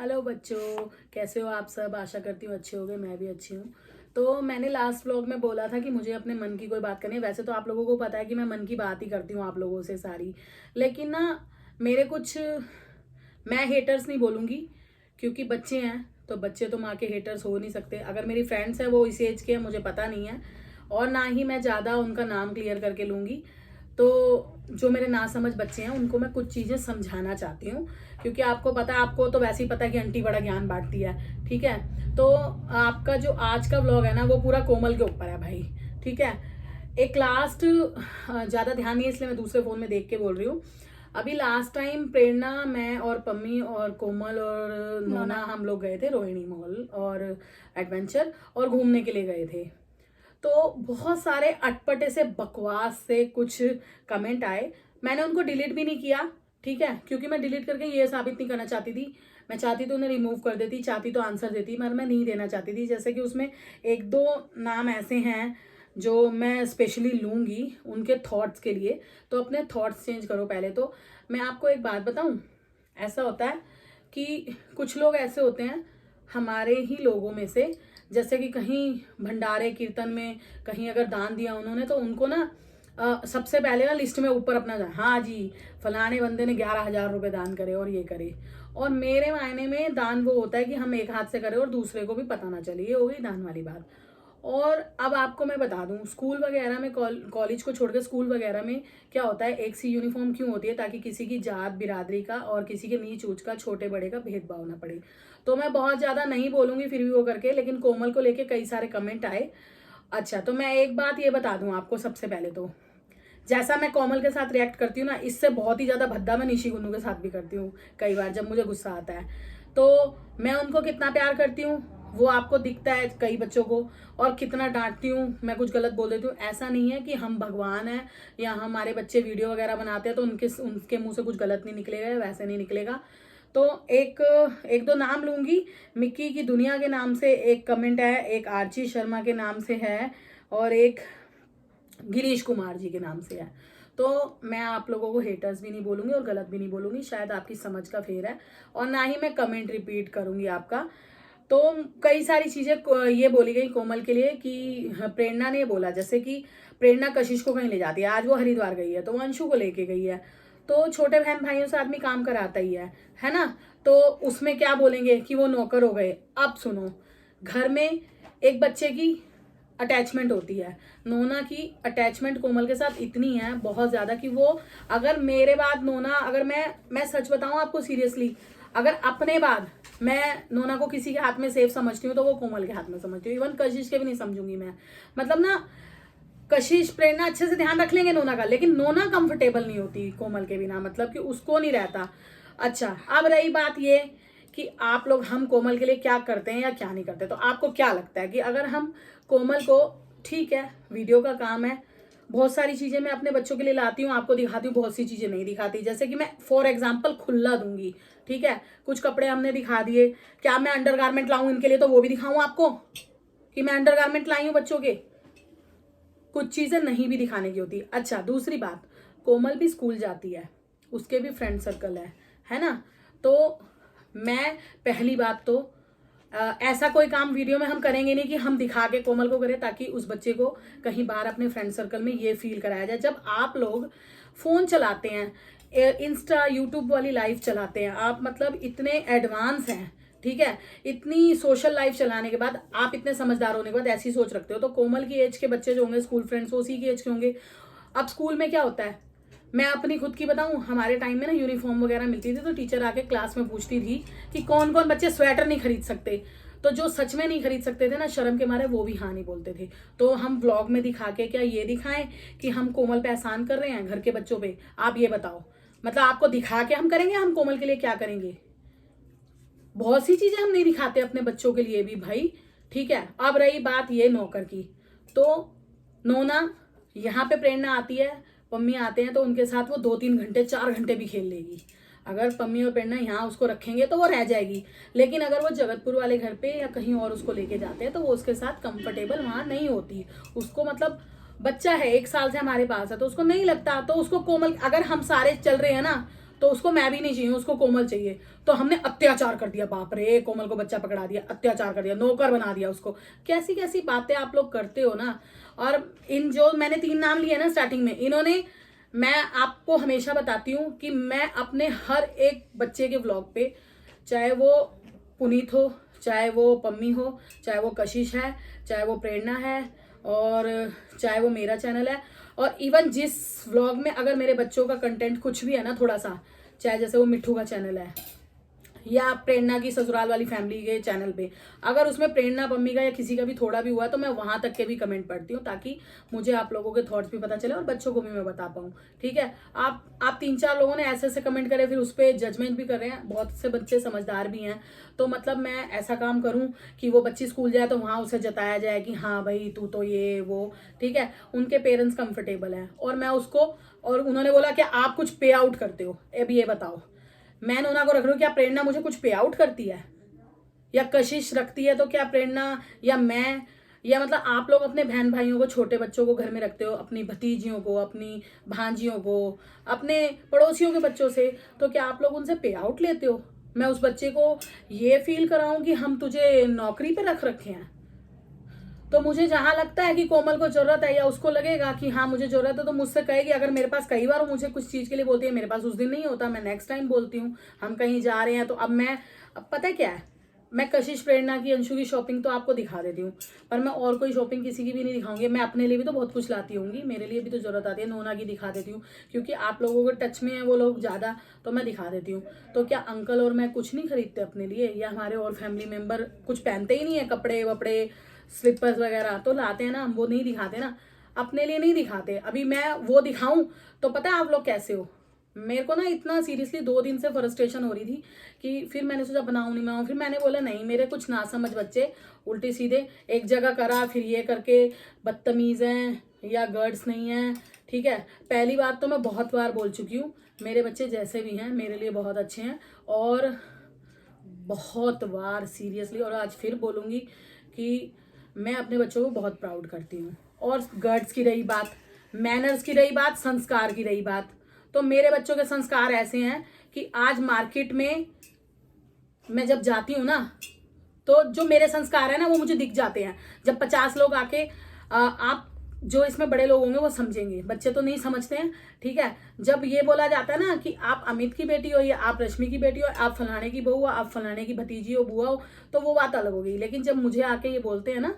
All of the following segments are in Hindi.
हेलो बच्चों, कैसे हो आप सब। आशा करती हूँ अच्छे होगे, मैं भी अच्छी हूँ। तो मैंने लास्ट व्लॉग में बोला था कि मुझे अपने मन की कोई बात करनी है। वैसे तो आप लोगों को पता है कि मैं मन की बात ही करती हूँ आप लोगों से सारी, लेकिन ना मेरे कुछ, मैं हेटर्स नहीं बोलूँगी क्योंकि बच्चे हैं तो बच्चे तो माँ के हेटर्स हो नहीं सकते। अगर मेरी फ्रेंड्स हैं वो इस एज के हैं मुझे पता नहीं है, और ना ही मैं ज़्यादा उनका नाम क्लियर करके लूँगी। तो जो मेरे नासमझ बच्चे हैं उनको मैं कुछ चीज़ें समझाना चाहती हूँ, क्योंकि आपको पता है, आपको तो वैसे ही पता है कि आंटी बड़ा ज्ञान बांटती है। ठीक है, तो आपका जो आज का व्लॉग है ना वो पूरा कोमल के ऊपर है भाई। ठीक है, एक लास्ट, ज़्यादा ध्यान नहीं है इसलिए मैं दूसरे फ़ोन में देख के बोल रही हूँ। अभी लास्ट टाइम प्रेरणा, मैं और पम्मी और कोमल और नोना हम लोग गए थे रोहिणी मॉल और एडवेंचर, और घूमने के लिए गए थे। तो बहुत सारे अटपटे से बकवास से कुछ कमेंट आए। मैंने उनको डिलीट भी नहीं किया, ठीक है, क्योंकि मैं डिलीट करके ये साबित नहीं करना चाहती थी। मैं चाहती तो उन्हें रिमूव कर देती, चाहती तो आंसर देती, मगर मैं नहीं देना चाहती थी। जैसे कि उसमें एक दो नाम ऐसे हैं जो मैं स्पेशली लूँगी उनके थॉट्स के लिए। तो अपने थॉट्स चेंज करो पहले। तो मैं आपको एक बात बताऊँ, ऐसा होता है कि कुछ लोग ऐसे होते हैं हमारे ही लोगों में से, जैसे कि कहीं भंडारे कीर्तन में कहीं अगर दान दिया उन्होंने तो उनको ना सबसे पहले ना लिस्ट में ऊपर अपना जाए, हाँ जी फलाने बंदे ने 11,000 रुपये दान करे और ये करे। और मेरे मायने में दान वो होता है कि हम एक हाथ से करें और दूसरे को भी पता ना चले, ये हो गई दान वाली बात। और अब आपको मैं बता दूं, स्कूल वगैरह में, कॉलेज को छोड़कर स्कूल वगैरह में क्या होता है, एक सी यूनिफॉर्म क्यों होती है, ताकि किसी की जात बिरादरी का और किसी के नीच ऊंच का, छोटे बड़े का भेदभाव ना पड़े। तो मैं बहुत ज़्यादा नहीं बोलूँगी फिर भी वो करके, लेकिन कोमल को लेके कई सारे कमेंट आए। अच्छा, तो मैं एक बात ये बता दूं आपको, सबसे पहले तो जैसा मैं कोमल के साथ रिएक्ट करती हूँ ना, इससे बहुत ही ज़्यादा भद्दा मैं निशी गुन्नू के साथ भी करती हूँ कई बार जब मुझे गुस्सा आता है। तो मैं उनको कितना प्यार करती हूँ वो आपको दिखता है कई बच्चों को, और कितना डांटती हूँ, मैं कुछ गलत बोल देती हूँ। ऐसा नहीं है कि हम भगवान हैं या हमारे बच्चे वीडियो वगैरह बनाते हैं तो उनके उनके मुंह से कुछ गलत नहीं निकलेगा, वैसे नहीं निकलेगा। तो एक एक दो नाम लूँगी। मिक्की की दुनिया के नाम से एक कमेंट है, एक आर्ची शर्मा के नाम से है, और एक गिरीश कुमार जी के नाम से है। तो मैं आप लोगों को हेटर्स भी नहीं बोलूंगी और गलत भी नहीं बोलूंगी, शायद आपकी समझ का फेर है, और ना ही मैं कमेंट रिपीट करूंगी आपका। तो कई सारी चीजें ये बोली गई कोमल के लिए कि प्रेरणा ने बोला, जैसे कि प्रेरणा कशिश को कहीं ले जाती है, आज वो हरिद्वार गई है तो वो अंशु को लेके गई है। तो छोटे बहन भाइयों से आदमी काम कराता ही है ना। तो उसमें क्या बोलेंगे कि वो नौकर हो गए। अब सुनो, घर में एक बच्चे की अटैचमेंट होती है। नोना की अटैचमेंट कोमल के साथ इतनी है बहुत ज़्यादा कि वो, अगर मेरे बाद नोना, अगर मैं सच बताऊं आपको सीरियसली, अगर अपने बाद मैं नोना को किसी के हाथ में सेफ समझती हूँ तो वो कोमल के हाथ में समझती हूँ। इवन कशिश के भी नहीं समझूंगी मैं। मतलब ना, कशिश प्रेरणा अच्छे से ध्यान रख लेंगे नोना का, लेकिन नोना कंफर्टेबल नहीं होती कोमल के बिना, मतलब कि उसको नहीं रहता। अच्छा, अब रही बात ये कि आप लोग हम कोमल के लिए क्या करते हैं या क्या नहीं करते। तो आपको क्या लगता है कि अगर हम कोमल को, ठीक है वीडियो का काम है, बहुत सारी चीज़ें मैं अपने बच्चों के लिए लाती हूँ, आपको दिखाती हूँ, बहुत सी चीज़ें नहीं दिखाती। जैसे कि मैं फॉर एग्जाम्पल खुला दूंगी, ठीक है, कुछ कपड़े हमने दिखा दिए, क्या मैं अंडरगारमेंट लाऊं इनके लिए तो वो भी दिखाऊं आपको कि मैं अंडरगारमेंट लाई हूँ बच्चों के। कुछ चीज़ें नहीं भी दिखाने की होती। अच्छा, दूसरी बात, कोमल भी स्कूल जाती है, उसके भी फ्रेंड सर्कल है ना। तो मैं, पहली बात तो ऐसा कोई काम वीडियो में हम करेंगे नहीं कि हम दिखा के कोमल को करें ताकि उस बच्चे को कहीं बाहर अपने फ्रेंड सर्कल में ये फील कराया जाए। जब आप लोग फ़ोन चलाते हैं, इंस्टा यूट्यूब वाली लाइफ चलाते हैं, आप मतलब इतने एडवांस हैं, ठीक है, इतनी सोशल लाइफ चलाने के बाद, आप इतने समझदार होने के बाद ऐसी सोच रखते हो, तो कोमल की एज के बच्चे जो होंगे स्कूल फ्रेंड्स वो उसी की एज के होंगे। अब स्कूल में क्या होता है, मैं अपनी खुद की बताऊं, हमारे टाइम में ना यूनिफॉर्म वगैरह मिलती थी तो टीचर आके क्लास में पूछती थी कि कौन कौन बच्चे स्वेटर नहीं खरीद सकते। तो जो सच में नहीं खरीद सकते थे ना, शर्म के मारे, वो भी हाँ नहीं बोलते थे। तो हम व्लॉग में दिखा के क्या ये दिखाएं कि हम कोमल पे एहसान कर रहे हैं घर के बच्चों पे? आप ये बताओ, मतलब आपको दिखा के हम करेंगे, हम कोमल के लिए क्या करेंगे? बहुत सी चीजें हम नहीं दिखाते अपने बच्चों के लिए भी भाई, ठीक है। अब रही बात ये नौकर की, तो नोना, यहाँ पे प्रेरणा आती है, पम्मी आते हैं तो उनके साथ वो 2-3 घंटे 4 घंटे भी खेल लेगी। अगर पम्मी और प्रेरणा यहाँ उसको रखेंगे तो वो रह जाएगी, लेकिन अगर वो जगतपुर वाले घर पे या कहीं और उसको लेके जाते हैं तो वो उसके साथ कंफर्टेबल वहाँ नहीं होती। उसको मतलब, बच्चा है 1 साल से हमारे पास है तो उसको नहीं लगता। तो उसको कोमल, अगर हम सारे चल रहे हैं ना तो उसको मैं भी नहीं चाहिए, उसको कोमल चाहिए। तो हमने अत्याचार कर दिया, बाप रे, कोमल को बच्चा पकड़ा दिया, अत्याचार कर दिया, नौकर बना दिया उसको। कैसी कैसी बातें आप लोग करते हो ना। और इन जो मैंने 3 नाम लिए ना स्टार्टिंग में, इन्होंने, मैं आपको हमेशा बताती हूँ कि मैं अपने हर एक बच्चे के व्लॉग पे, चाहे वो पुनीत हो, चाहे वो पम्मी हो, चाहे वो कशिश है, चाहे वो प्रेरणा है, और चाहे वो मेरा चैनल है, और इवन जिस व्लॉग में अगर मेरे बच्चों का कंटेंट कुछ भी है ना थोड़ा सा, चाहे जैसे वो मिट्ठू का चैनल है या प्रेरणा की ससुराल वाली फैमिली के चैनल पे, अगर उसमें प्रेरणा मम्मी का या किसी का भी थोड़ा भी हुआ तो मैं वहां तक के भी कमेंट पढ़ती हूँ, ताकि मुझे आप लोगों के थॉट्स भी पता चले और बच्चों को भी मैं बता पाऊँ। ठीक है, आप 3-4 लोगों ने ऐसे ऐसे कमेंट करे, फिर उस पर जजमेंट भी कर रहे हैं। बहुत से बच्चे समझदार भी हैं, तो मतलब मैं ऐसा काम करूँ कि वो बच्ची स्कूल जाए तो वहां उसे जताया जाए कि हाँ भाई तू तो ये वो, ठीक है, उनके पेरेंट्स कंफर्टेबल हैं, और मैं उसको, और उन्होंने बोला कि आप कुछ पे आउट करते हो, अब ये बताओ, मैं नोना को रख रही हूँ, क्या प्रेरणा मुझे कुछ पे आउट करती है, या कशिश रखती है, तो क्या प्रेरणा या मैं, या मतलब आप लोग अपने बहन भाइयों को, छोटे बच्चों को घर में रखते हो, अपनी भतीजियों को, अपनी भांजियों को, अपने पड़ोसियों के बच्चों से, तो क्या आप लोग उनसे पे आउट लेते हो? मैं उस बच्चे को ये फील कराऊं कि हम तुझे नौकरी पे रख रखे हैं? तो मुझे जहां लगता है कि कोमल को जरूरत है, या उसको लगेगा कि हाँ मुझे जरूरत है, तो मुझसे कहेगी। अगर मेरे पास, कई बार मुझे कुछ चीज के लिए बोलती है, मेरे पास उस दिन नहीं होता, मैं नेक्स्ट टाइम बोलती हूँ। हम कहीं जा रहे हैं तो अब पता है क्या है, मैं कशिश, प्रेरणा की, अंशु की शॉपिंग तो आपको दिखा देती हूँ, पर मैं और कोई शॉपिंग किसी की भी नहीं दिखाऊंगी। मैं अपने लिए भी तो बहुत कुछ लाती होंगी, मेरे लिए भी तो जरूरत आती है। नोना की दिखा देती हूँ, क्योंकि आप लोगों के टच में है वो लोग ज्यादा, तो मैं दिखा देती हूँ। तो क्या अंकल और मैं कुछ नहीं खरीदते अपने लिए, या हमारे और फैमिली मेंबर कुछ पहनते ही नहीं है, कपड़े वपड़े, स्लीपर्स वगैरह तो लाते हैं ना, हम वो नहीं दिखाते ना, अपने लिए नहीं दिखाते। अभी मैं वो दिखाऊं तो पता है आप लोग कैसे हो। मेरे को ना इतना सीरियसली 2 दिन से फ्रस्ट्रेशन हो रही थी कि फिर मैंने सोचा बनाऊं नहीं बनाऊं, फिर मैंने बोला नहीं, मेरे कुछ ना समझ बच्चे उल्टे सीधे एक जगह करा, फिर ये करके बदतमीज हैं या गर्ड्स नहीं हैं। ठीक है, पहली बात तो मैं बहुत बार बोल चुकी हूँ, मेरे बच्चे जैसे भी हैं मेरे लिए बहुत अच्छे हैं, और बहुत बार सीरियसली, और आज फिर बोलूँगी कि मैं अपने बच्चों को बहुत प्राउड करती हूँ। और गर्ड्स की रही बात, मैनर्स की रही बात, संस्कार की रही बात, तो मेरे बच्चों के संस्कार ऐसे हैं कि आज मार्केट में मैं जब जाती हूँ ना, तो जो मेरे संस्कार है ना वो मुझे दिख जाते हैं। जब 50 लोग आके, आप जो इसमें बड़े लोग होंगे वो समझेंगे, बच्चे तो नहीं समझते हैं। ठीक है, जब ये बोला जाता है ना कि आप अमित की बेटी हो, या आप रश्मि की बेटी हो, आप फलाने की बहू हो, आप फलाने की भतीजी हो, बुआ हो, तो वो बात अलग हो गई। लेकिन जब मुझे आके ये बोलते हैं ना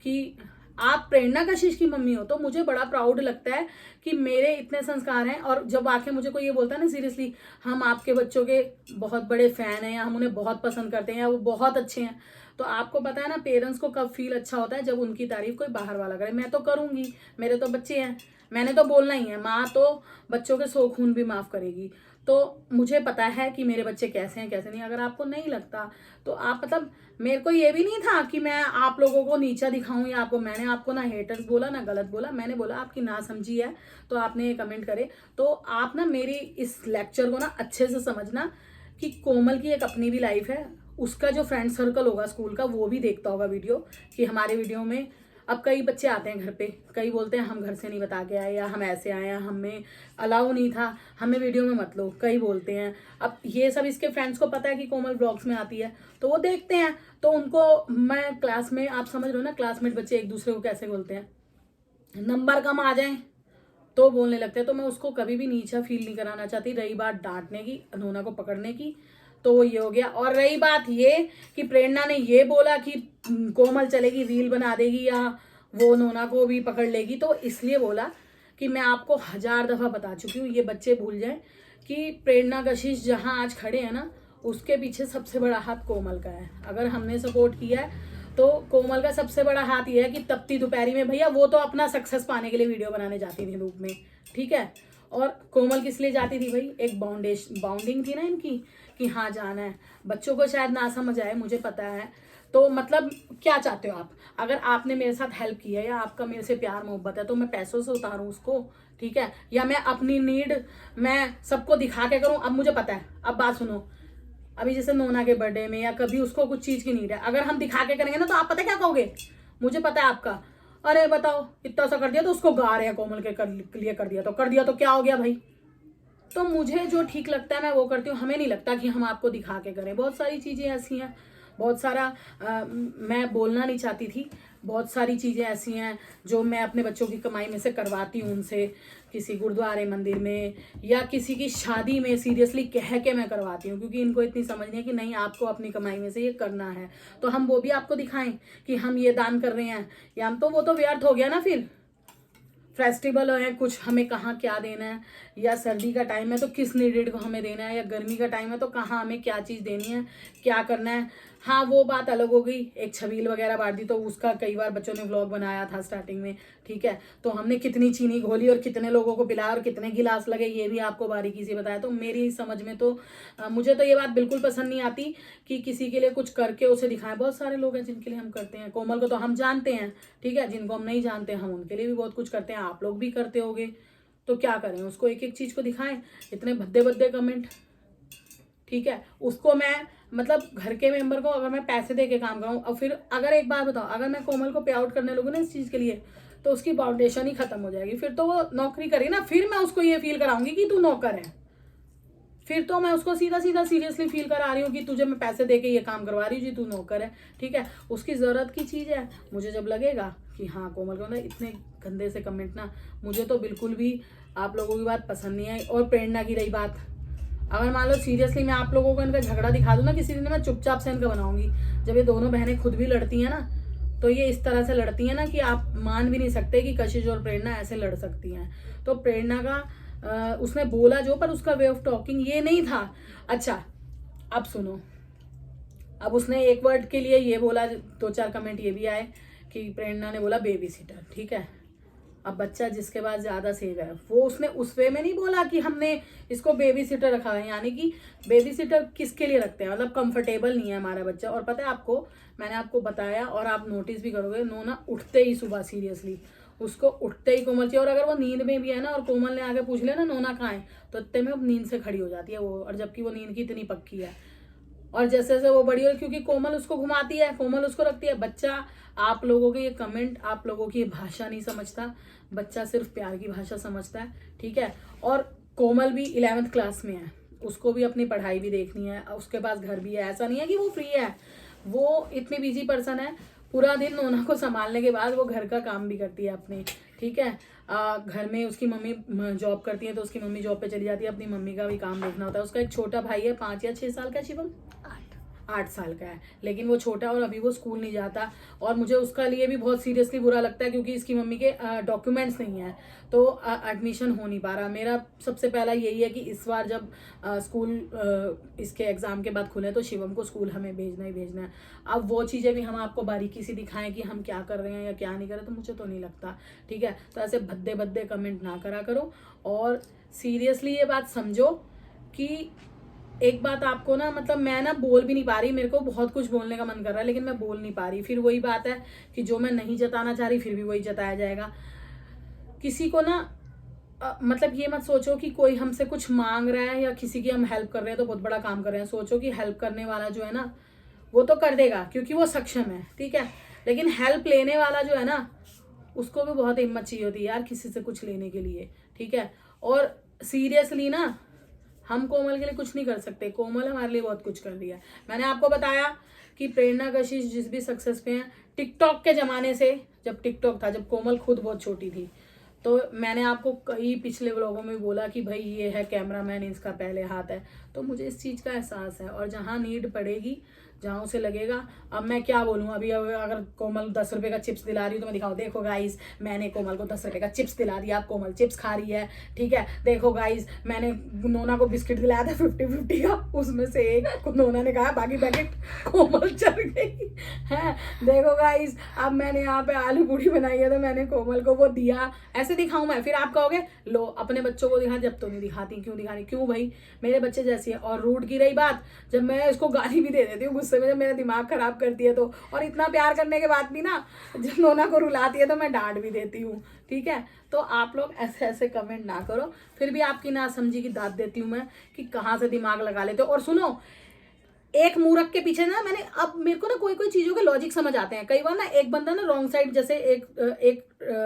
कि आप प्रेरणा कशिश की मम्मी हो, तो मुझे बड़ा प्राउड लगता है कि मेरे इतने संस्कार हैं। और जब आके मुझे कोई ये बोलता है ना सीरियसली, हम आपके बच्चों के बहुत बड़े फैन हैं, या हम उन्हें बहुत पसंद करते हैं, या वो बहुत अच्छे हैं, तो आपको पता है ना पेरेंट्स को कब फील अच्छा होता है, जब उनकी तारीफ कोई बाहर वाला करे। मैं तो करूंगी, मेरे तो बच्चे हैं, मैंने तो बोलना ही है। माँ तो बच्चों के 100 खून भी माफ करेगी। तो मुझे पता है कि मेरे बच्चे कैसे हैं कैसे नहीं। अगर आपको नहीं लगता तो आप, मतलब मेरे को ये भी नहीं था कि मैं आप लोगों को नीचा दिखाऊं, या आपको, मैंने आपको ना हेटर्स बोला ना गलत बोला, मैंने बोला आपकी ना समझी है तो आपने ये कमेंट करे। तो आप ना मेरी इस लेक्चर को ना अच्छे से समझना कि कोमल की एक अपनी भी लाइफ है, उसका जो फ्रेंड सर्कल होगा स्कूल का वो भी देखता होगा वीडियो, कि हमारे वीडियो में अब कई बच्चे आते हैं घर पे, कई बोलते हैं हम घर से नहीं बता के आए, या हम ऐसे आए हैं, हमें अलाउ नहीं था, हमें वीडियो में मत लो, कई बोलते हैं। अब ये सब इसके फ्रेंड्स को पता है कि कोमल ब्लॉग्स में आती है, तो वो देखते हैं। तो उनको मैं क्लास में, आप समझ रहे हो ना, क्लासमेट बच्चे एक दूसरे को कैसे बोलते हैं, नंबर कम आ जाए तो बोलने लगते हैं। तो मैं उसको कभी भी नीचा फील नहीं कराना चाहती। रही बात डांटने की, नोना को पकड़ने की, तो वो ये हो गया। और रही बात ये कि प्रेरणा ने ये बोला कि कोमल चलेगी रील बना देगी, या वो नोना को भी पकड़ लेगी, तो इसलिए बोला कि मैं आपको 1000 दफा बता चुकी हूँ, ये बच्चे भूल जाए कि प्रेरणा कशिश जहां आज खड़े हैं ना, उसके पीछे सबसे बड़ा हाथ कोमल का है। अगर हमने सपोर्ट किया है तो कोमल का सबसे बड़ा हाथ ये है कि तपती दोपहरी में भैया वो तो अपना सक्सेस पाने के लिए वीडियो बनाने जाती थी धूप में। ठीक है, और कोमल किस लिए जाती थी भाई, एक बाउंडिंग थी ना इनकी कि हाँ जाना है। बच्चों को शायद ना समझ आए, मुझे पता है। तो मतलब क्या चाहते हो आप, अगर आपने मेरे साथ हेल्प की है, या आपका मेरे से प्यार मोहब्बत है, तो मैं पैसों से उतारूं उसको? ठीक है, या मैं अपनी नीड मैं सबको दिखा के करूं? अब मुझे पता है, अब बात सुनो, अभी जैसे नोना के बर्थडे में या कभी उसको कुछ चीज की नीड है, अगर हम दिखा के करेंगे ना, तो आप पता क्या कहोगे, मुझे पता है आपका, अरे बताओ इतना सा कर दिया तो उसको गा रहे हैं कोमल के लिए कर दिया तो क्या हो गया भाई? तो मुझे जो ठीक लगता है मैं वो करती हूँ। हमें नहीं लगता कि हम आपको दिखा के करें। बहुत सारी चीज़ें ऐसी हैं, बहुत सारा मैं बोलना नहीं चाहती थी, बहुत सारी चीज़ें ऐसी हैं जो मैं अपने बच्चों की कमाई में से करवाती हूँ उनसे, किसी गुरुद्वारे मंदिर में या किसी की शादी में सीरियसली कह के मैं करवाती हूँ, क्योंकि इनको इतनी समझ नहीं है कि नहीं आपको अपनी कमाई में से ये करना है। तो हम वो भी आपको दिखाएं कि हम ये दान कर रहे हैं, या हम तो वो तो व्यर्थ हो गया ना। फिर फेस्टिवल है कुछ, हमें कहाँ क्या देना है, या सर्दी का टाइम है तो किस नीडेड को हमें देना है, या गर्मी का टाइम है तो कहाँ हमें क्या चीज़ देनी है, क्या करना है। हाँ वो बात अलग हो गई, एक छबील वगैरह बांट दी तो उसका कई बार बच्चों ने व्लॉग बनाया था स्टार्टिंग में, ठीक है। तो हमने कितनी चीनी घोली और कितने लोगों को पिलाया और कितने गिलास लगे ये भी आपको बारीकी से बताया। तो मेरी समझ में तो मुझे तो ये बात बिल्कुल पसंद नहीं आती कि किसी के लिए कुछ करके उसे दिखाएं। बहुत सारे लोग हैं जिनके लिए हम करते हैं, कोमल को तो हम जानते हैं, ठीक है। जिनको हम नहीं जानते हम उनके लिए भी बहुत कुछ करते हैं, आप लोग भी करते होगे। तो क्या करें, उसको एक एक चीज़ को दिखाएं। इतने भद्दे भद्दे कमेंट, ठीक है। उसको मैं मतलब घर के मेंबर को अगर मैं पैसे दे के काम कराऊं, और फिर अगर एक बात बताओ, अगर मैं कोमल को पे आउट करने लगूँ ना इस चीज़ के लिए, तो उसकी फाउंडेशन ही खत्म हो जाएगी। फिर तो वो नौकरी करे ना, फिर मैं उसको ये फील कराऊंगी कि तू नौकर है। फिर तो मैं उसको सीधा सीधा सीरियसली फील करा रही हूँ कि तुझे मैं पैसे दे के ये काम करवा रही हूँ जी, तू नौकर है, ठीक है। उसकी ज़रूरत की चीज़ है। मुझे जब लगेगा कि हाँ कोमल को ना इतने गंदे से कमेंट ना, मुझे तो बिल्कुल भी आप लोगों की बात पसंद नहीं आई। और प्रेरणा की रही बात, अगर मान लो सीरियसली मैं आप लोगों को इनका झगड़ा दिखा दूँ ना किसी दिन, मैं चुपचाप से इनका बनाऊंगी। जब ये दोनों बहनें खुद भी लड़ती हैं ना, तो ये इस तरह से लड़ती हैं ना कि आप मान भी नहीं सकते कि कशिश और प्रेरणा ऐसे लड़ सकती हैं। तो प्रेरणा का उसने बोला जो, पर उसका वे ऑफ टॉकिंग ये नहीं था। अच्छा अब सुनो, अब उसने एक वर्ड के लिए ये बोला, 2-4 कमेंट ये भी आए कि प्रेरणा ने बोला बेबी सिटर, ठीक है। अब बच्चा जिसके पास ज़्यादा सेव है वो, उसने उस वे में नहीं बोला कि हमने इसको बेबी सिटर रखा है, यानी कि बेबी सिटर किसके लिए रखते हैं, मतलब कंफर्टेबल नहीं है हमारा बच्चा। और पता है आपको, मैंने आपको बताया और आप नोटिस भी करोगे, नोना उठते ही सुबह सीरियसली उसको उठते ही कोमल चाहिए। और अगर वो नींद में भी है ना और कोमल ने आगे पूछ लिया ना नोना कहाँ है, तो इतने में नींद से खड़ी हो जाती है वो, और जबकि वो नींद की इतनी पक्की है। और जैसे जैसे वो बड़ी हो, क्योंकि कोमल उसको घुमाती है, कोमल उसको रखती है। बच्चा आप लोगों के ये कमेंट, आप लोगों की ये भाषा नहीं समझता, बच्चा सिर्फ प्यार की भाषा समझता है, ठीक है। और कोमल भी 11th क्लास में है, उसको भी अपनी पढ़ाई भी देखनी है, उसके पास घर भी है, ऐसा नहीं है कि वो फ्री है। वो इतनी बिजी पर्सन है, पूरा दिन नोना को संभालने के बाद वो घर का काम भी करती है अपने, ठीक है। घर में उसकी मम्मी जॉब करती है तो उसकी मम्मी जॉब पे चली जाती है, अपनी मम्मी का भी काम देखना होता है। उसका एक छोटा भाई है, 5 या 6 साल का, शिवम 8 साल का है, लेकिन वो छोटा और अभी वो स्कूल नहीं जाता। और मुझे उसका लिए भी बहुत सीरियसली बुरा लगता है, क्योंकि इसकी मम्मी के डॉक्यूमेंट्स नहीं है तो एडमिशन हो नहीं पा रहा। मेरा सबसे पहला यही है कि इस बार जब स्कूल इसके एग्ज़ाम के बाद खुले तो शिवम को स्कूल हमें भेजना ही भेजना है। अब वो चीज़ें भी हम आपको बारीकी से दिखाएं कि हम क्या कर रहे हैं या क्या नहीं कर रहे, तो मुझे तो नहीं लगता, ठीक है। तो ऐसे भद्दे भद्दे कमेंट ना करा करो, और सीरियसली ये बात समझो कि एक बात आपको ना, मतलब मैं ना बोल भी नहीं पा रही, मेरे को बहुत कुछ बोलने का मन कर रहा है लेकिन मैं बोल नहीं पा रही। फिर वही बात है कि जो मैं नहीं जताना चाह रही फिर भी वही जताया जाएगा। किसी को ना मतलब ये मत सोचो कि कोई हमसे कुछ मांग रहा है या किसी की हम हेल्प कर रहे हैं तो बहुत बड़ा काम कर रहे हैं। सोचो कि हेल्प करने वाला जो है ना वो तो कर देगा क्योंकि वो सक्षम है, ठीक है। लेकिन हेल्प लेने वाला जो है ना, उसको भी बहुत हिम्मत चाहिए होती है यार किसी से कुछ लेने के लिए, ठीक है। और सीरियसली ना, हम कोमल के लिए कुछ नहीं कर सकते, कोमल हमारे लिए बहुत कुछ कर रही है। मैंने आपको बताया कि प्रेरणा कशिश जिस भी सक्सेस पे हैं, टिकटॉक के ज़माने से, जब टिकटॉक था, जब कोमल खुद बहुत छोटी थी, तो मैंने आपको कई पिछले व्लॉगों में बोला कि भाई ये है कैमरामैन, इसका पहले हाथ है। तो मुझे इस चीज़ का एहसास है, और जहाँ नीड पड़ेगी, जहाँ उसे लगेगा, अब मैं क्या बोलूँ, अभी अगर कोमल 10 रुपये का चिप्स दिला रही हूँ तो मैं दिखाऊँ, देखो गाइस मैंने कोमल को 10 रुपये का चिप्स दिला दिया, अब कोमल चिप्स खा रही है, ठीक है। देखो गाइस मैंने नोना को बिस्किट दिलाया था 50-50 का, उसमें से एक नोना ने कहा, बाकी पैकेट कोमल चल गई है। देखो गाइस अब मैंने यहाँ पे आलू पूड़ी बनाई है तो मैंने कोमल को वो दिया, ऐसे दिखाऊं मैं? फिर आप कहोगे लो अपने बच्चों को दिखा, जब तो नहीं दिखाती, क्यों दिखानी, क्यों भाई मेरे बच्चे जैसी है। और रूट की रही बात, जब मैं इसको गाली भी दे देती हूँ गुस्से में, जब मेरा दिमाग खराब करती है तो, और इतना प्यार करने के बाद भी ना जब नोना को रुलाती है तो मैं डांट भी देती हूँ, ठीक है। तो आप लोग ऐसे ऐसे कमेंट ना करो, फिर भी आपकी ना समझी की दाद देती हूँ मैं कि कहाँ से दिमाग लगा लेते हो। और सुनो, एक मूरख के पीछे ना मैंने, अब मेरे को ना कोई कोई चीजों के लॉजिक समझ आते हैं। कई बार ना एक बंदा ना रॉन्ग साइड, जैसे एक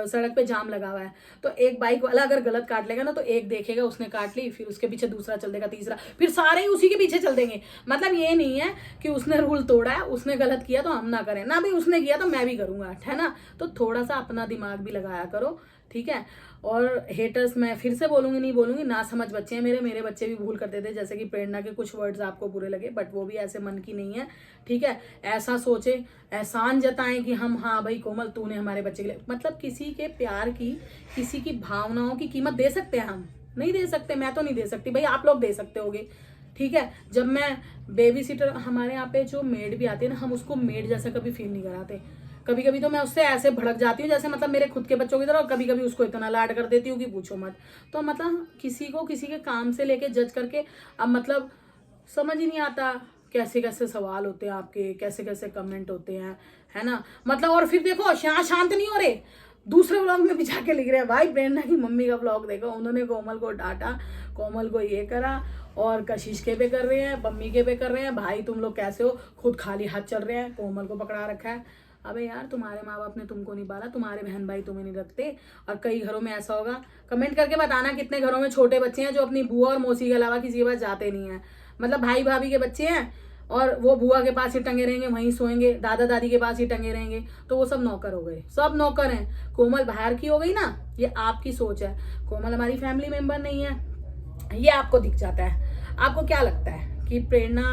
सड़क पे जाम लगा हुआ है, तो एक बाइक वाला अगर गलत काट लेगा ना, तो एक देखेगा उसने काट ली, फिर उसके पीछे दूसरा चल देगा, तीसरा, फिर सारे ही उसी के पीछे चल देंगे। मतलब ये नहीं है कि उसने रूल तोड़ा है, उसने गलत किया तो हम ना करें ना, भाई उसने किया तो मैं भी करूंगा, है ना। तो थोड़ा सा अपना दिमाग भी लगाया करो, ठीक है। और हेटर्स, मैं फिर से बोलूंगी, नहीं बोलूंगी, ना समझ बच्चे हैं मेरे बच्चे भी भूल करते थे, जैसे कि प्रेरणा के कुछ वर्ड्स आपको बुरे लगे, बट वो भी ऐसे मन की नहीं है, ठीक है। ऐसा सोचे, एहसान जताएं कि हम, हाँ भाई कोमल तूने हमारे बच्चे के लिए, मतलब किसी के प्यार की, किसी की भावनाओं की कीमत दे सकते हैं हम? नहीं दे सकते, मैं तो नहीं दे सकती भाई, आप लोग दे सकते होगे, ठीक है। जब मैं बेबी सीटर, हमारे यहाँ पे जो मेड भी आती है ना, हम उसको मेड जैसा कभी फील नहीं कराते। कभी कभी तो मैं उससे ऐसे भड़क जाती हूँ जैसे मतलब मेरे खुद के बच्चों की तरह, और कभी कभी उसको इतना लाड कर देती हूँ कि पूछो मत। तो मतलब किसी को किसी के काम से लेके जज करके, अब मतलब समझ ही नहीं आता कैसे कैसे सवाल होते हैं आपके, कैसे कैसे कमेंट होते हैं, है ना। मतलब और फिर देखो शांत नहीं हो रहे, दूसरे व्लॉग में भी जाके लिख रहे हैं, भाई प्रेरणा की मम्मी का व्लॉग देखो, उन्होंने कोमल को डांटा, कोमल को ये करा, और कशिश के पे कर रहे हैं, पम्मी के पे कर रहे हैं, भाई तुम लोग कैसे हो, खुद खाली हाथ चल रहे हैं, कोमल को पकड़ा रखा है। अबे यार, तुम्हारे माँ बाप ने तुमको नहीं पाला, तुम्हारे बहन भाई तुम्हें नहीं रखते। और कई घरों में ऐसा होगा, कमेंट करके बताना कितने घरों में छोटे बच्चे हैं जो अपनी बुआ और मौसी के अलावा किसी के पास जाते नहीं है। मतलब भाई भाभी के बच्चे हैं और वो बुआ के पास ही टंगे रहेंगे, वहीं सोएंगे, दादा दादी के पास ही टंगे रहेंगे, तो वो सब नौकर हो गए, सब नौकर हैं। कोमल बाहर की हो गई ना, ये आपकी सोच है। कोमल हमारी फैमिली मेंबर नहीं है, ये आपको दिख जाता है। आपको क्या लगता है कि प्रेरणा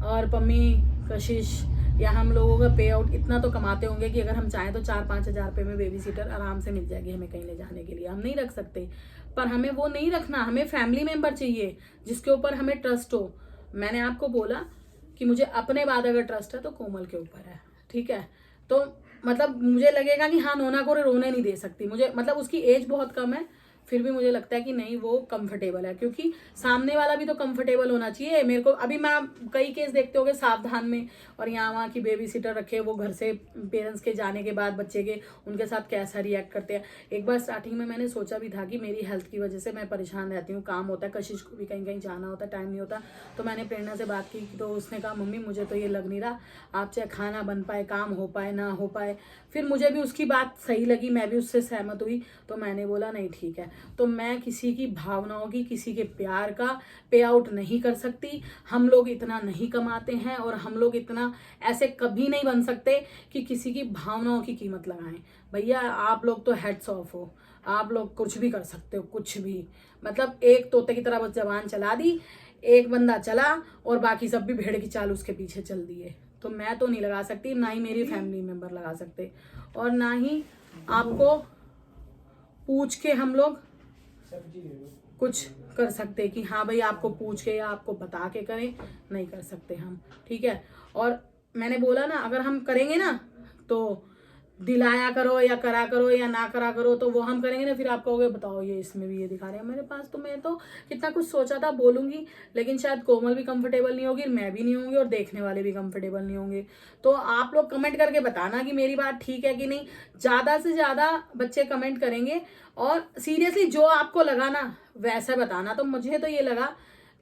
और पम्मी, कशिश या हम लोगों का पे आउट इतना तो कमाते होंगे कि अगर हम चाहें तो 4-5 हज़ार रुपये में बेबी सीटर आराम से मिल जाएगी हमें कहीं ले जाने के लिए? हम नहीं रख सकते, पर हमें वो नहीं रखना, हमें फैमिली मेंबर चाहिए जिसके ऊपर हमें ट्रस्ट हो। मैंने आपको बोला कि मुझे अपने बाद अगर ट्रस्ट है तो कोमल के ऊपर है, ठीक है। तो मतलब मुझे लगेगा कि हाँ, नोना को रोने नहीं दे सकती, मुझे मतलब उसकी एज बहुत कम है, फिर भी मुझे लगता है कि नहीं वो कंफर्टेबल है, क्योंकि सामने वाला भी तो कंफर्टेबल होना चाहिए। मेरे को अभी मैं कई केस देखते होंगे सावधान में, और यहाँ वहाँ की बेबी सीटर रखे, वो घर से पेरेंट्स के जाने के बाद बच्चे के उनके साथ कैसा रिएक्ट करते हैं। एक बार स्टार्टिंग में मैंने सोचा भी था कि मेरी हेल्थ की वजह से मैं परेशान रहती हूँ, काम होता है, कशिश को भी कहीं कहीं जाना होता है, टाइम नहीं होता। तो मैंने प्रेरणा से बात की, तो उसने कहा मम्मी मुझे तो ये लग नहीं रहा आप चाहे खाना बन पाए, काम हो पाए ना हो पाए। फिर मुझे भी उसकी बात सही लगी, मैं भी उससे सहमत हुई, तो मैंने बोला नहीं ठीक है। तो मैं किसी की भावनाओं की, किसी के प्यार का पे आउट नहीं कर सकती। हम लोग इतना नहीं कमाते हैं और हम लोग इतना ऐसे कभी नहीं बन सकते कि किसी की भावनाओं की कीमत लगाएं। भैया आप लोग तो हेड्स ऑफ हो, आप लोग कुछ भी कर सकते हो, कुछ भी। मतलब एक तोते की तरह बस जबान चला दी, एक बंदा चला और बाकी सब भी भेड़ की चाल उसके पीछे चल दिए। तो मैं तो नहीं लगा सकती, ना ही मेरी फैमिली मेंबर लगा सकते, और ना ही आपको पूछ के हम लोग कुछ कर सकते कि हाँ भाई आपको पूछ के या आपको बता के करें, नहीं कर सकते हम, ठीक है। और मैंने बोला ना, अगर हम करेंगे ना तो दिलाया करो या करा करो या ना करा करो, तो वो हम करेंगे ना, फिर आप कहोगे बताओ ये इसमें भी ये दिखा रहे हैं मेरे पास। तो मैं तो कितना कुछ सोचा था बोलूंगी, लेकिन शायद कोमल भी कंफर्टेबल नहीं होगी, मैं भी नहीं होंगी, और देखने वाले भी कंफर्टेबल नहीं होंगे। तो आप लोग कमेंट करके बताना कि मेरी बात ठीक है कि नहीं। ज़्यादा से ज़्यादा बच्चे कमेंट करेंगे, और सीरियसली जो आपको लगा ना वैसा बताना। तो मुझे तो ये लगा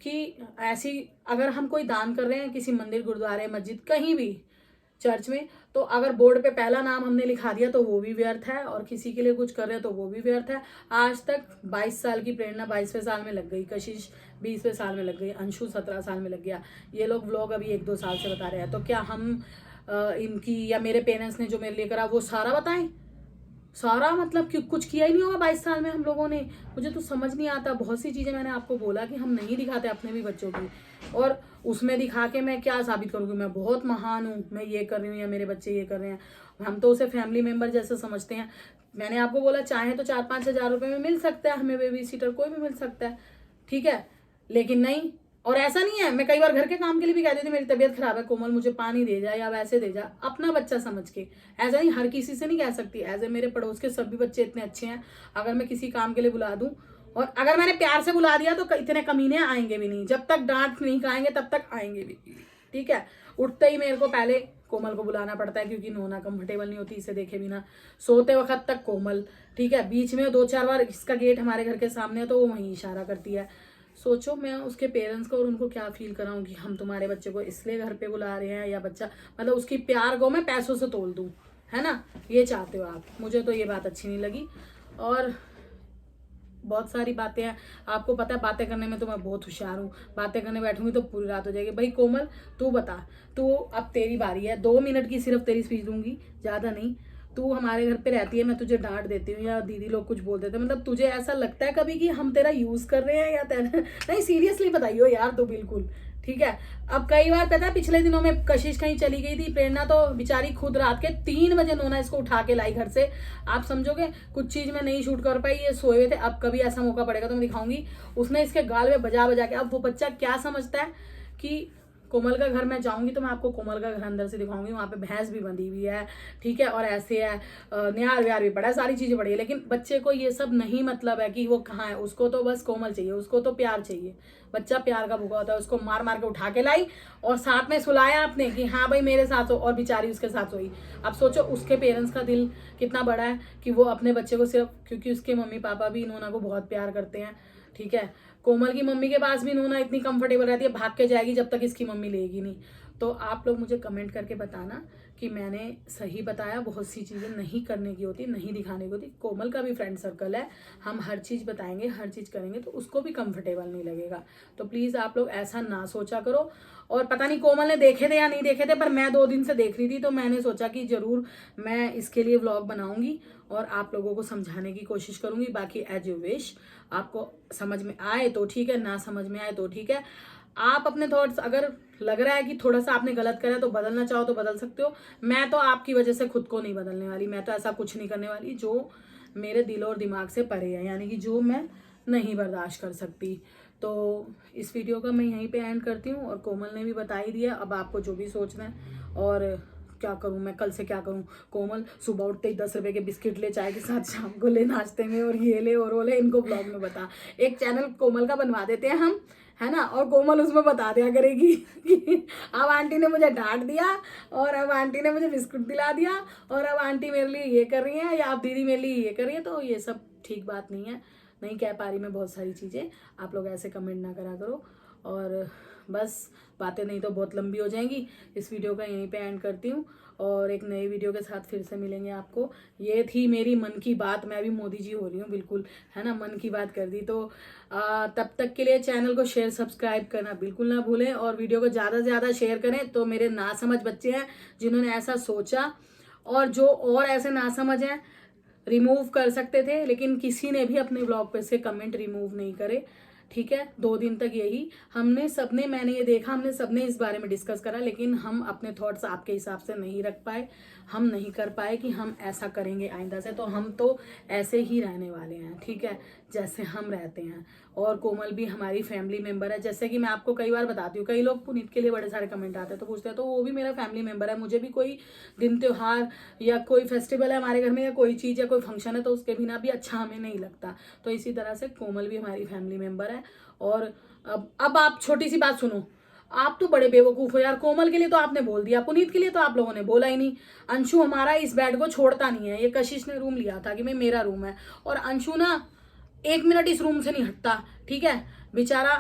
कि ऐसी अगर हम कोई दान कर रहे हैं किसी मंदिर, गुरुद्वारे, मस्जिद, कहीं भी, चर्च में, तो अगर बोर्ड पे पहला नाम हमने लिखा दिया तो वो भी व्यर्थ है, और किसी के लिए कुछ कर रहे हैं तो वो भी व्यर्थ है। आज तक 22 साल की प्रेरणा 22वें साल में लग गई, कशिश 20वें साल में लग गई, अंशु 17 साल में लग गया, ये लोग व्लॉग अभी 1-2 साल से बता रहे हैं। तो क्या हम इनकी या मेरे पेरेंट्स ने जो मेरे लिए करा वो सारा बताएं? सारा मतलब कि कुछ किया ही नहीं होगा 22 साल में हम लोगों ने? मुझे तो समझ नहीं आता। बहुत सी चीज़ें मैंने आपको बोला कि हम नहीं दिखाते अपने भी बच्चों की, और उसमें दिखा के मैं क्या साबित करूँगी, मैं बहुत महान हूँ, मैं ये कर रही हूँ या मेरे बच्चे ये कर रहे हैं। हम तो उसे फैमिली मेम्बर जैसे समझते हैं। मैंने आपको बोला चाहे तो 4-5 हज़ार रुपये में मिल सकता है हमें बेबी सीटर, कोई भी मिल सकता है, ठीक है, लेकिन नहीं। और ऐसा नहीं है, मैं कई बार घर के काम के लिए भी कहती थी मेरी तबीयत खराब है कोमल मुझे पानी दे जा या वैसे दे जा, अपना बच्चा समझ के। ऐसा नहीं, हर किसी से नहीं कह सकती। ऐसे मेरे पड़ोस के सभी बच्चे इतने अच्छे हैं, अगर मैं किसी काम के लिए बुला दूं, और अगर मैंने प्यार से बुला दिया तो इतने कमीने आएंगे भी नहीं, जब तक डांट नहीं खाएंगे तब तक आएंगे भी, ठीक है। उठते ही मेरे को पहले कोमल को बुलाना पड़ता है, क्योंकि नोना कंफर्टेबल नहीं होती इसे देखे बिना। सोते वक्त तक कोमल, ठीक है, बीच में 2-4 बार इसका गेट हमारे घर के सामने है तो वो वहीं इशारा करती है। सोचो मैं उसके पेरेंट्स को और उनको क्या फील कराऊं कि हम तुम्हारे बच्चे को इसलिए घर पे बुला रहे हैं, या बच्चा मतलब उसकी प्यार को मैं पैसों से तोल दूं, है ना, ये चाहते हो आप। मुझे तो ये बात अच्छी नहीं लगी। और बहुत सारी बातें हैं, आपको पता है बातें करने में तो मैं बहुत होशियार हूँ, बातें करने बैठूंगी तो पूरी रात हो जाएगी। भाई कोमल तू बता, तू अब तेरी बारी है, 2 मिनट की सिर्फ तेरी स्पीच दूंगी, ज़्यादा नहीं। तू हमारे घर पे रहती है, मैं तुझे डांट देती हूँ या दीदी लोग कुछ बोल देते हैं, मतलब तुझे ऐसा लगता है कभी कि हम तेरा यूज कर रहे हैं या तेरा नहीं, सीरियसली बताइयो यार, तो बिल्कुल ठीक है। अब कई बार पता है पिछले दिनों में कशिश कहीं चली गई थी, प्रेरणा तो बेचारी खुद रात के 3 बजे नोना इसको उठा के लाई घर से। आप समझोगे कुछ चीज में नहीं शूट कर पाई, ये सोए हुए थे। अब कभी ऐसा मौका पड़ेगा तो मैं दिखाऊंगी, उसने इसके गाल में बजा बजा के। अब वो बच्चा क्या समझता है कि कोमल का घर मैं जाऊंगी तो मैं आपको कोमल का घर अंदर से दिखाऊंगी, वहां पे भैंस भी बंधी हुई है, ठीक है, और ऐसे है, न्यार व्यार भी पड़ा है, सारी चीजें पड़ी है। लेकिन बच्चे को ये सब नहीं मतलब है कि वो कहाँ है, उसको तो बस कोमल चाहिए, उसको तो प्यार चाहिए। बच्चा प्यार का भूखा होता है। उसको मार मार के उठा के लाई और साथ में सुलाया आपने कि हाँ भाई मेरे साथ हो, और बेचारी उसके साथ सोई। अब सोचो उसके पेरेंट्स का दिल कितना बड़ा है कि वो अपने बच्चे को सिर्फ, क्योंकि उसके मम्मी पापा भी नोना को बहुत प्यार करते हैं, ठीक है। कोमल की मम्मी के पास भी नोना इतनी कंफर्टेबल रहती है, भाग के जाएगी जब तक इसकी मम्मी लेगी नहीं। तो आप लोग मुझे कमेंट करके बताना कि मैंने सही बताया। बहुत सी चीज़ें नहीं करने की होती, नहीं दिखाने की होती। कोमल का भी फ्रेंड सर्कल है, हम हर चीज़ बताएंगे, हर चीज़ करेंगे तो उसको भी कंफर्टेबल नहीं लगेगा। तो प्लीज़ आप लोग ऐसा ना सोचा करो। और पता नहीं कोमल ने देखे थे या नहीं देखे थे, पर मैं 2 दिन से देख रही थी, तो मैंने सोचा कि ज़रूर मैं इसके लिए व्लॉग बनाऊंगी और आप लोगों को समझाने की कोशिश करूंगी। बाकी एज यू विश, आपको समझ में आए तो ठीक है, ना समझ में आए तो ठीक है। आप अपने थॉट्स, अगर लग रहा है कि थोड़ा सा आपने गलत करा तो बदलना चाहो तो बदल सकते हो। मैं तो आपकी वजह से खुद को नहीं बदलने वाली, मैं तो ऐसा कुछ नहीं करने वाली जो मेरे दिल और दिमाग से परे है, यानी कि जो मैं नहीं बर्दाश्त कर सकती। तो इस वीडियो का मैं यहीं पे एंड करती हूँ। और कोमल ने भी बता ही दिया, अब आपको जो भी सोचना है। और क्या करूं मैं, कल से क्या करूं। कोमल सुबह उठते ही 10 रुपए के बिस्किट ले, चाय के साथ शाम को ले नाश्ते में, और ये ले और वो ले। इनको ब्लॉग में बता, एक चैनल कोमल का बनवा देते हैं हम, है ना, और कोमल उसमें बता दिया करेगी कि अब आंटी ने मुझे डांट दिया, और अब आंटी ने मुझे बिस्कुट दिला दिया, और अब आंटी मेरे लिए ये कर रही है, या अब दीदी मेरे लिए ये कर रही है। तो ये सब ठीक बात नहीं है, नहीं कह पा रही मैं बहुत सारी चीज़ें। आप लोग ऐसे कमेंट ना करा करो। और बस बातें नहीं तो बहुत लंबी हो जाएंगी। इस वीडियो का यहीं पे एंड करती हूँ, और एक नई वीडियो के साथ फिर से मिलेंगे आपको। ये थी मेरी मन की बात, मैं भी मोदी जी हो रही हूँ बिल्कुल, है ना, मन की बात कर दी। तो तब तक के लिए चैनल को शेयर सब्सक्राइब करना बिल्कुल ना भूलें, और वीडियो को ज़्यादा से ज़्यादा शेयर करें। तो मेरे नासमझ बच्चे हैं जिन्होंने ऐसा सोचा, और जो और ऐसे नासमझ हैं रिमूव कर सकते थे, लेकिन किसी ने भी अपने ब्लॉग पे से कमेंट रिमूव नहीं करे, ठीक है। 2 दिन तक यही हमने सबने, मैंने ये देखा, हमने सबने इस बारे में डिस्कस करा, लेकिन हम अपने थॉट्स आपके हिसाब से नहीं रख पाए, हम नहीं कर पाए कि हम ऐसा करेंगे आइंदा से। तो हम तो ऐसे ही रहने वाले हैं, ठीक है, जैसे हम रहते हैं। और कोमल भी हमारी फैमिली मेंबर है, जैसे कि मैं आपको कई बार बताती हूँ। कई लोग पुनीत के लिए बड़े सारे कमेंट आते हैं तो पूछते हैं, तो वो भी मेरा फैमिली मेंबर है। मुझे भी कोई दिन त्योहार या कोई फेस्टिवल है हमारे घर में, या कोई चीज़ या कोई फंक्शन है, तो उसके बिना भी अच्छा हमें नहीं लगता। तो इसी तरह से कोमल भी हमारी फैमिली मेंबर है। और अब आप छोटी सी बात सुनो, आप तो बड़े बेवकूफ हो यार। कोमल के लिए तो आपने बोल दिया, पुनीत के लिए तो आप लोगों ने बोला ही नहीं। अंशु हमारा इस बेड को छोड़ता नहीं है, ये कशिश ने रूम लिया था कि मैं, मेरा रूम है, और अंशु ना 1 मिनट इस रूम से नहीं हटता, ठीक है। बेचारा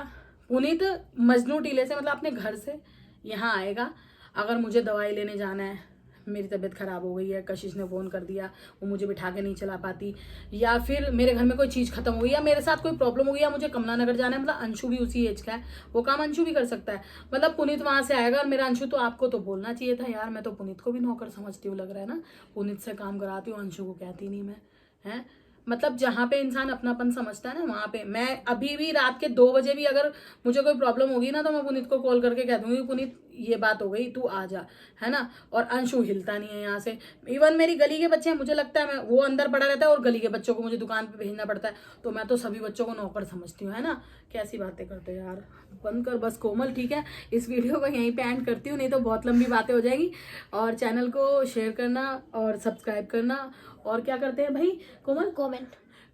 पुनीत मजनू टीले से, मतलब अपने घर से यहाँ आएगा। अगर मुझे दवाई लेने जाना है, मेरी तबीयत खराब हो गई है, कशिश ने फ़ोन कर दिया, वो मुझे बिठा के नहीं चला पाती, या फिर मेरे घर में कोई चीज़ खत्म हो गई, या मेरे साथ कोई प्रॉब्लम हो गई, या मुझे कमला नगर जाना है, मतलब अंशु भी उसी एज का है, वो काम अंशु भी कर सकता है। मतलब पुनीत वहां से आएगा और मेरा अंशु, तो आपको तो बोलना चाहिए था यार। मैं तो पुनीत को भी नौकर समझती हूँ, लग रहा है ना, पुनीत से काम कराती हूँ, अंशु को कहती नहीं मैं, है। मतलब जहाँ पे इंसान अपनापन समझता है ना, वहाँ पे मैं अभी भी रात के 2 बजे भी अगर मुझे कोई प्रॉब्लम होगी ना, तो मैं पुनीत को कॉल करके कह दूंगी, पुनीत ये बात हो गई, तू आ जा, है ना। और अंशु हिलता नहीं है यहाँ से। इवन मेरी गली के बच्चे हैं, मुझे लगता है मैं, वो अंदर पड़ा रहता है और गली के बच्चों को मुझे दुकान पे भेजना पड़ता है, तो मैं तो सभी बच्चों को नौकर समझती हूँ, है ना। कैसी बातें करते हो यार, बंद कर बस कोमल, ठीक है। इस वीडियो को यहीं पे एंड करती हूँ, नहीं तो बहुत लंबी बातें हो जाएगी। और चैनल को शेयर करना और सब्सक्राइब करना, और क्या करते हैं भाई कोमल,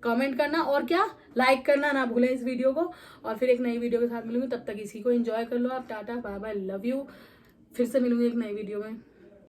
कमेंट करना, और क्या, लाइक करना ना भूलें इस वीडियो को। और फिर एक नई वीडियो के साथ मिलूंगी, तब तक इसी को एंजॉय कर लो आप। Tata bye bye, love you. फिर से मिलूंगी एक नई वीडियो में।